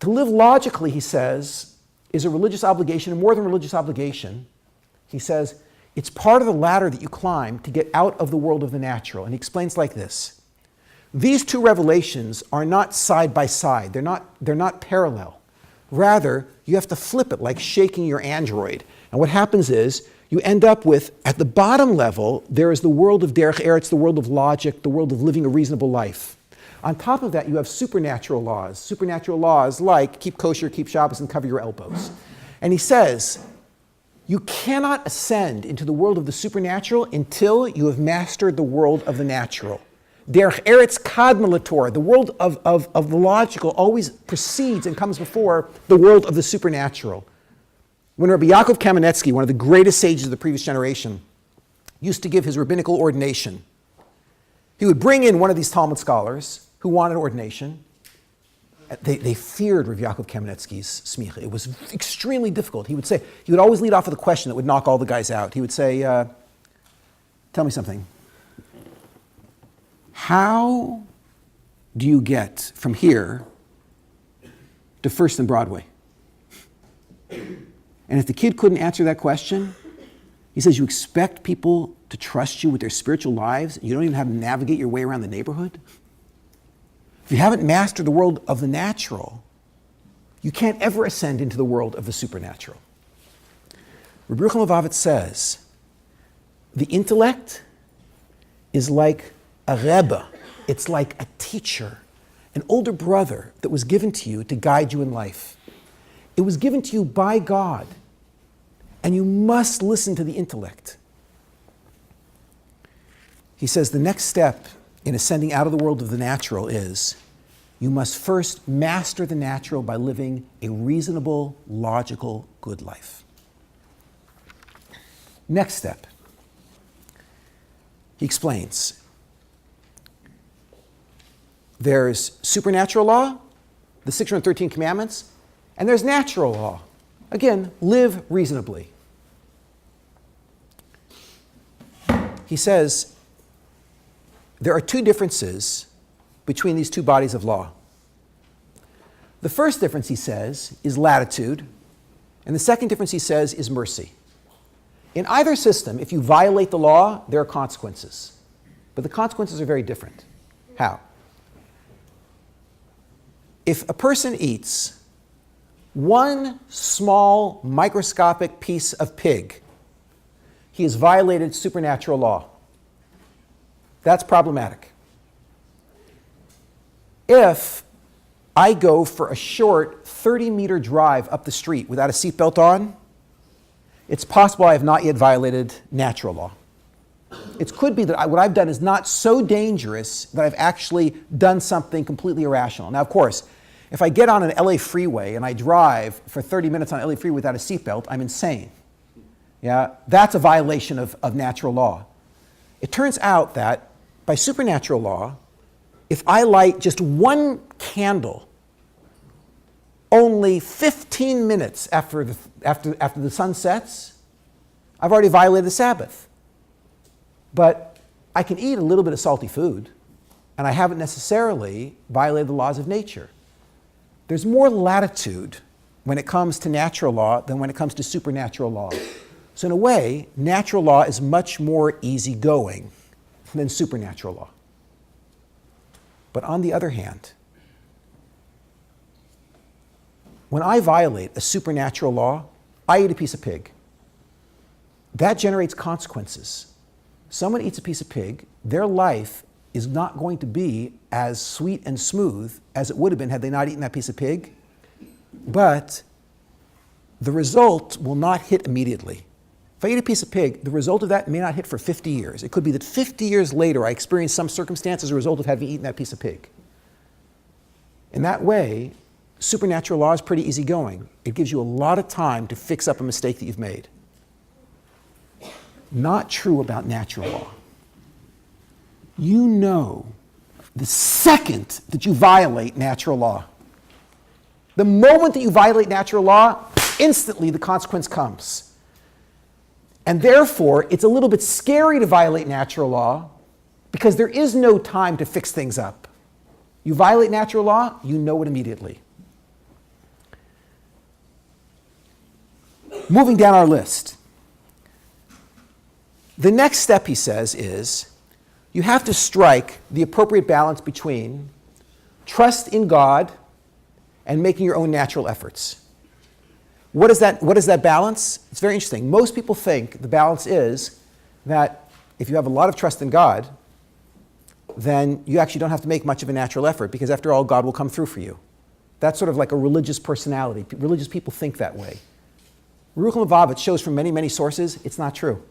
To live logically, he says, is a religious obligation, and more than religious obligation. He says, it's part of the ladder that you climb to get out of the world of the natural. And he explains like this. These two revelations are not side by side. They're not parallel. Rather, you have to flip it like shaking your Android. And what happens is, you end up with, at the bottom level, there is the world of derech eretz, the world of logic, the world of living a reasonable life. On top of that, you have supernatural laws. Supernatural laws like keep kosher, keep Shabbos, and cover your elbows. And he says, you cannot ascend into the world of the supernatural until you have mastered the world of the natural. Derech eretz kadma laTorah, the world of the logical always precedes and comes before the world of the supernatural. When Rabbi Yaakov Kamenetsky, one of the greatest sages of the previous generation, used to give his rabbinical ordination, he would bring in one of these Talmud scholars who wanted ordination. They feared Rabbi Yaakov Kamenetsky's smicha. It was extremely difficult. He would always lead off with a question that would knock all the guys out. He would say, tell me something. How do you get from here to First and Broadway? And if the kid couldn't answer that question, he says you expect people to trust you with their spiritual lives, you don't even have to navigate your way around the neighborhood? If you haven't mastered the world of the natural, you can't ever ascend into the world of the supernatural. Rabbi Leib says, the intellect is like a rebbe. It's like a teacher, an older brother that was given to you to guide you in life. It was given to you by God, and you must listen to the intellect. He says the next step in ascending out of the world of the natural is you must first master the natural by living a reasonable, logical, good life. Next step. He explains, there's supernatural law, the 613 commandments, and there's natural law. Again, live reasonably. He says there are two differences between these two bodies of law. The first difference, he says, is latitude, and the second difference, he says, is mercy. In either system, if you violate the law, there are consequences. But the consequences are very different. How? If a person eats one small microscopic piece of pig, he has violated supernatural law. That's problematic. If I go for a short 30-meter drive up the street without a seatbelt on, it's possible I have not yet violated natural law. It could be that what I've done is not so dangerous that I've actually done something completely irrational. Now, of course, if I get on an LA freeway and I drive for 30 minutes on an LA freeway without a seatbelt, I'm insane. Yeah, that's a violation of natural law. It turns out that by supernatural law, if I light just one candle only 15 minutes after the sun sets, I've already violated the Sabbath. But I can eat a little bit of salty food, and I haven't necessarily violated the laws of nature. There's more latitude when it comes to natural law than when it comes to supernatural law. So in a way, natural law is much more easygoing than supernatural law. But on the other hand, when I violate a supernatural law, I eat a piece of pig. That generates consequences. Someone eats a piece of pig, their life is not going to be as sweet and smooth as it would have been had they not eaten that piece of pig, but the result will not hit immediately. If I eat a piece of pig, the result of that may not hit for 50 years. It could be that 50 years later I experience some circumstance as a result of having eaten that piece of pig. In that way, supernatural law is pretty easygoing. It gives you a lot of time to fix up a mistake that you've made. Not true about natural law. You know the second that you violate natural law. The moment that you violate natural law, instantly the consequence comes. And therefore, it's a little bit scary to violate natural law because there is no time to fix things up. You violate natural law, you know it immediately. Moving down our list. The next step, he says, is you have to strike the appropriate balance between trust in God and making your own natural efforts. What is that balance? It's very interesting. Most people think the balance is that if you have a lot of trust in God, then you actually don't have to make much of a natural effort because after all, God will come through for you. That's sort of like a religious personality. Religious people think that way. Rabbi Leib shows from many, many sources it's not true.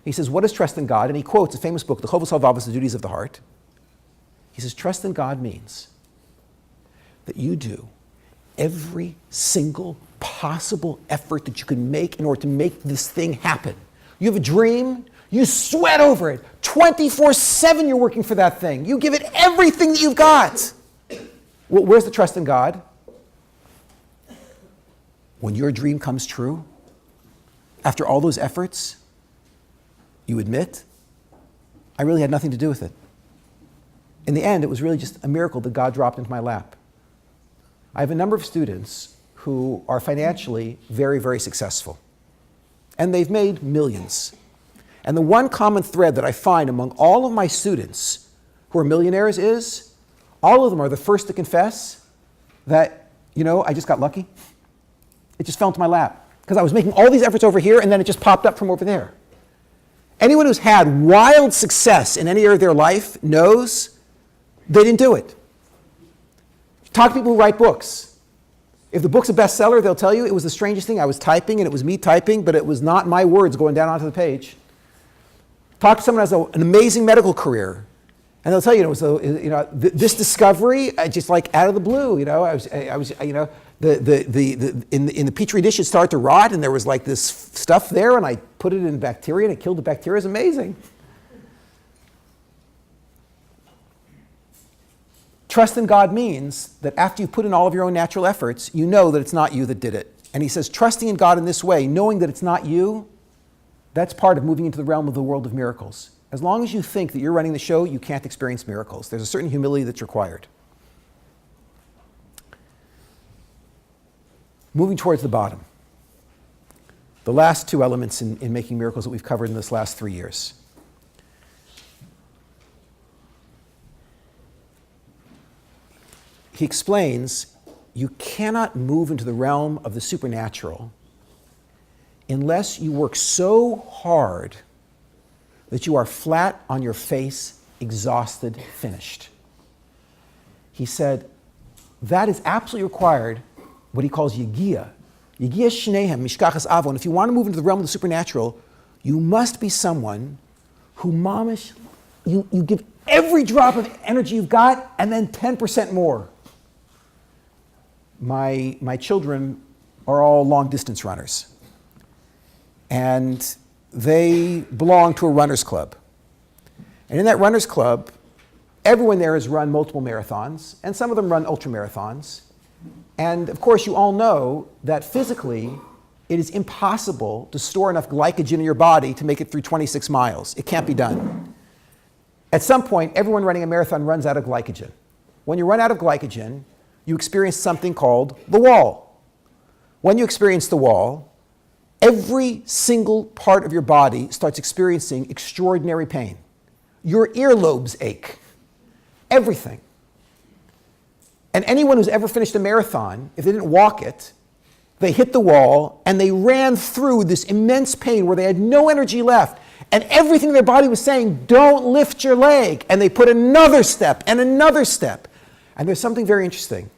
He says, what is trust in God? And he quotes a famous book, The Chovos HaLevavos, The Duties of the Heart. He says, trust in God means that you do every single possible effort that you can make in order to make this thing happen. You have a dream, you sweat over it. 24/7 you're working for that thing. You give it everything that you've got. Well, where's the trust in God? When your dream comes true, after all those efforts, you admit, I really had nothing to do with it. In the end, it was really just a miracle that God dropped into my lap. I have a number of students who are financially very, very successful. And they've made millions. And the one common thread that I find among all of my students who are millionaires is all of them are the first to confess that, I just got lucky. It just fell into my lap because I was making all these efforts over here and then it just popped up from over there. Anyone who's had wild success in any area of their life knows they didn't do it. Talk to people who write books. If the book's a bestseller, they'll tell you it was the strangest thing. I was typing and it was me typing, but it was not my words going down onto the page. Talk to someone who has an amazing medical career, and they'll tell you, this discovery, just like out of the blue, in the petri dish it started to rot, and there was like this stuff there, and I put it in bacteria, and it killed the bacteria. It's amazing. Trust in God means that after you put in all of your own natural efforts, you know that it's not you that did it. And he says, trusting in God in this way, knowing that it's not you, that's part of moving into the realm of the world of miracles. As long as you think that you're running the show, you can't experience miracles. There's a certain humility that's required. Moving towards the bottom. The last two elements in making miracles that we've covered in this last 3 years. He explains you cannot move into the realm of the supernatural unless you work so hard that you are flat on your face, exhausted, finished. He said that is absolutely required, what he calls yigia. Yigia shnehem, mishkachas avon. If you want to move into the realm of the supernatural, you must be someone who mamish, you give every drop of energy you've got and then 10% more. My children are all long distance runners. And they belong to a runners club. And in that runners club, everyone there has run multiple marathons, and some of them run ultra marathons. And of course, you all know that physically, it is impossible to store enough glycogen in your body to make it through 26 miles. It can't be done. At some point, everyone running a marathon runs out of glycogen. When you run out of glycogen, you experience something called the wall. When you experience the wall, every single part of your body starts experiencing extraordinary pain. Your earlobes ache. Everything. And anyone who's ever finished a marathon, if they didn't walk it, they hit the wall and they ran through this immense pain where they had no energy left. And everything their body was saying, don't lift your leg. And they put another step and another step. And there's something very interesting.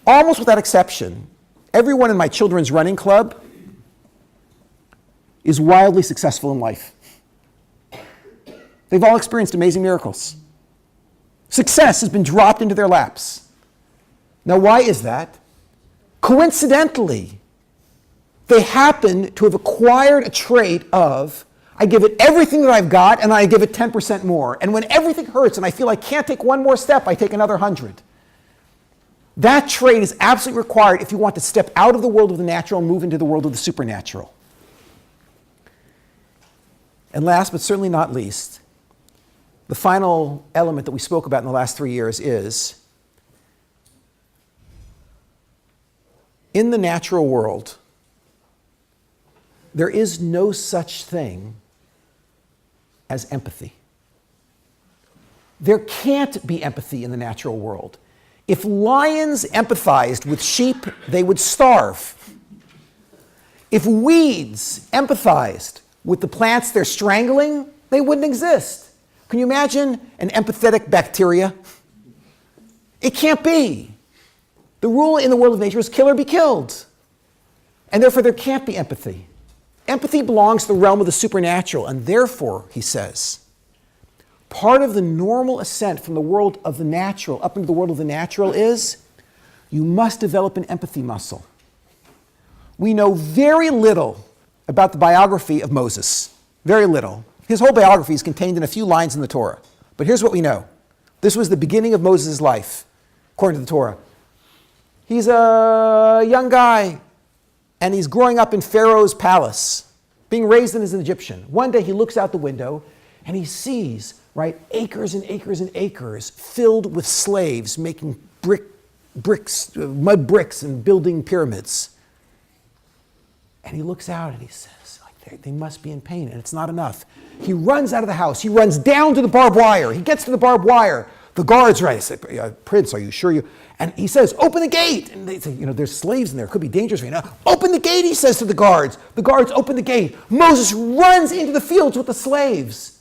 Almost without exception, everyone in my children's running club is wildly successful in life. They've all experienced amazing miracles. Success has been dropped into their laps. Now, why is that? Coincidentally, they happen to have acquired a trait of, I give it everything that I've got and I give it 10% more. And when everything hurts and I feel I can't take one more step, I take another 100. That trait is absolutely required if you want to step out of the world of the natural and move into the world of the supernatural. And last but certainly not least, the final element that we spoke about in the last 3 years is, in the natural world, there is no such thing as empathy. There can't be empathy in the natural world. If lions empathized with sheep, they would starve. If weeds empathized with the plants they're strangling, they wouldn't exist. Can you imagine an empathetic bacteria? It can't be. The rule in the world of nature is kill or be killed. And therefore there can't be empathy. Empathy belongs to the realm of the supernatural, and therefore, he says, part of the normal ascent from the world of the natural up into the world of the natural is you must develop an empathy muscle. We know very little about the biography of Moses. Very little. His whole biography is contained in a few lines in the Torah. But here's what we know. This was the beginning of Moses' life, according to the Torah. He's a young guy, and he's growing up in Pharaoh's palace, being raised as an Egyptian. One day he looks out the window, and he sees, right, acres and acres and acres filled with slaves making mud bricks and building pyramids. And he looks out and he says, like, They must be in pain, and it's not enough. He runs out of the house. He runs down to the barbed wire. He gets to the barbed wire. The guards right. He said, Prince, are you sure you? And he says, open the gate. And they say, there's slaves in there. It could be dangerous for you. Now, open the gate, he says to the guards. The guards open the gate. Moses runs into the fields with the slaves.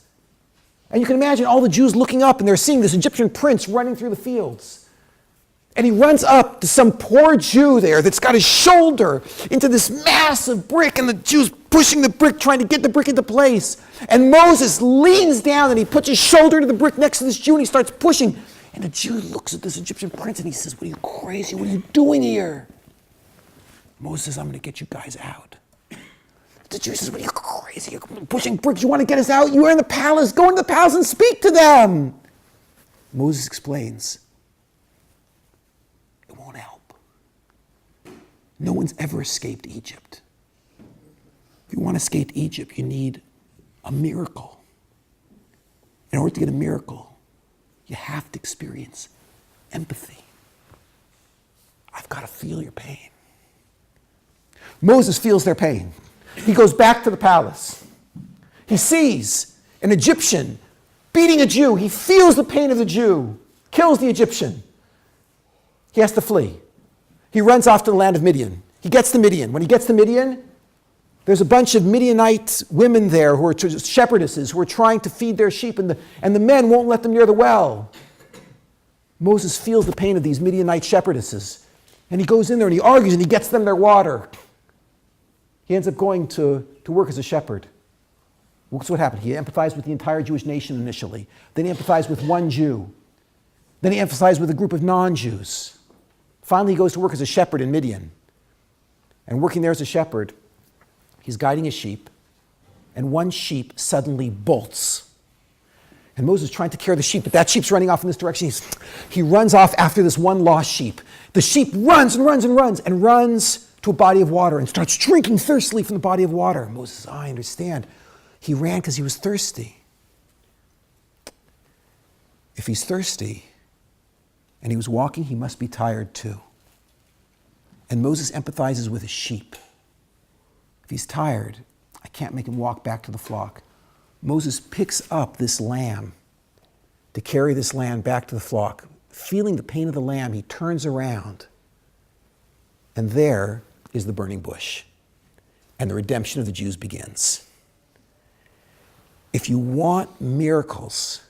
And you can imagine all the Jews looking up, and they're seeing this Egyptian prince running through the fields. And he runs up to some poor Jew there that's got his shoulder into this massive brick, and the Jew's pushing the brick, trying to get the brick into place. And Moses leans down and he puts his shoulder into the brick next to this Jew, and he starts pushing. And the Jew looks at this Egyptian prince and he says, "What are you crazy? What are you doing here?" Moses says, "I'm going to get you guys out." The Jew says, "What are you crazy? You're pushing bricks. You want to get us out? You are in the palace. Go into the palace and speak to them." Moses explains, it won't help. No one's ever escaped Egypt. If you want to escape Egypt, you need a miracle. In order to get a miracle, you have to experience empathy. I've got to feel your pain. Moses feels their pain. He goes back to the palace. He sees an Egyptian beating a Jew. He feels the pain of the Jew, kills the Egyptian. He has to flee. He runs off to the land of Midian. He gets to Midian. When he gets to Midian, there's a bunch of Midianite women there who are shepherdesses who are trying to feed their sheep, and the men won't let them near the well. Moses feels the pain of these Midianite shepherdesses, and he goes in there and he argues and he gets them their water. He ends up going to work as a shepherd. What's what happened? He empathized with the entire Jewish nation initially. Then he empathized with one Jew. Then he empathized with a group of non-Jews. Finally, he goes to work as a shepherd in Midian. And working there as a shepherd, he's guiding his sheep, and one sheep suddenly bolts. And Moses is trying to carry the sheep, but that sheep's running off in this direction. He runs off after this one lost sheep. The sheep runs and runs and runs and runs to a body of water and starts drinking thirstily from the body of water. Moses says, I understand. He ran because he was thirsty. If he's thirsty and he was walking, he must be tired too. And Moses empathizes with his sheep. If he's tired, I can't make him walk back to the flock. Moses picks up this lamb to carry this lamb back to the flock. Feeling the pain of the lamb, he turns around, and there is the burning bush, and the redemption of the Jews begins. If you want miracles,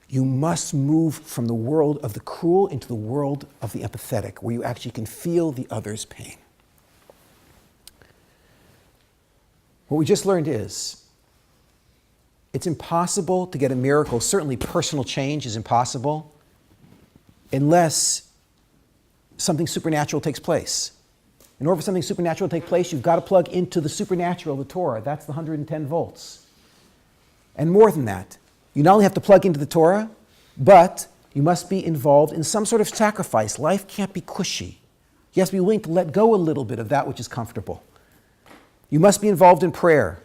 you must move from the world of the cruel into the world of the empathetic, where you actually can feel the other's pain. What we just learned is, it's impossible to get a miracle. Certainly personal change is impossible unless something supernatural takes place. In order for something supernatural to take place, you've got to plug into the supernatural, the Torah. That's the 110 volts. And more than that, you not only have to plug into the Torah, but you must be involved in some sort of sacrifice. Life can't be cushy. You have to be willing to let go a little bit of that which is comfortable. You must be involved in prayer.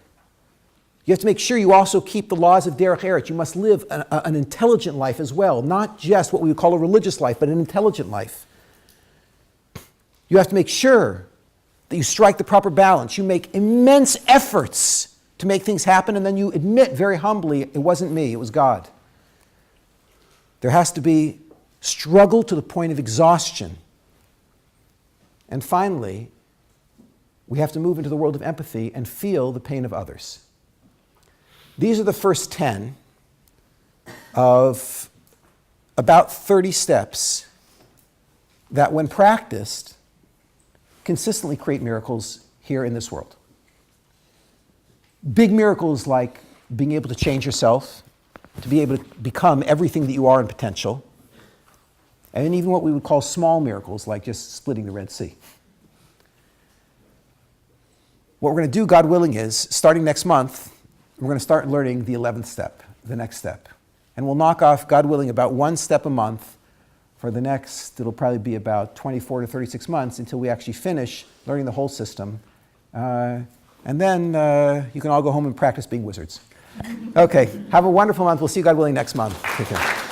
You have to make sure you also keep the laws of Derech Eretz. You must live an intelligent life as well, not just what we would call a religious life, but an intelligent life. You have to make sure that you strike the proper balance. You make immense efforts to make things happen, and then you admit very humbly, it wasn't me, it was God. There has to be struggle to the point of exhaustion. And finally, we have to move into the world of empathy and feel the pain of others. These are the first 10 of about 30 steps that, when practiced, consistently create miracles here in this world. Big miracles like being able to change yourself, to be able to become everything that you are in potential, and even what we would call small miracles like just splitting the Red Sea. What we're going to do, God willing, is starting next month, we're going to start learning the 11th step, the next step. And we'll knock off, God willing, about one step a month for the next, it'll probably be about 24 to 36 months until we actually finish learning the whole system. And then you can all go home and practice being wizards. Okay, have a wonderful month. We'll see you, God willing, next month. Take care.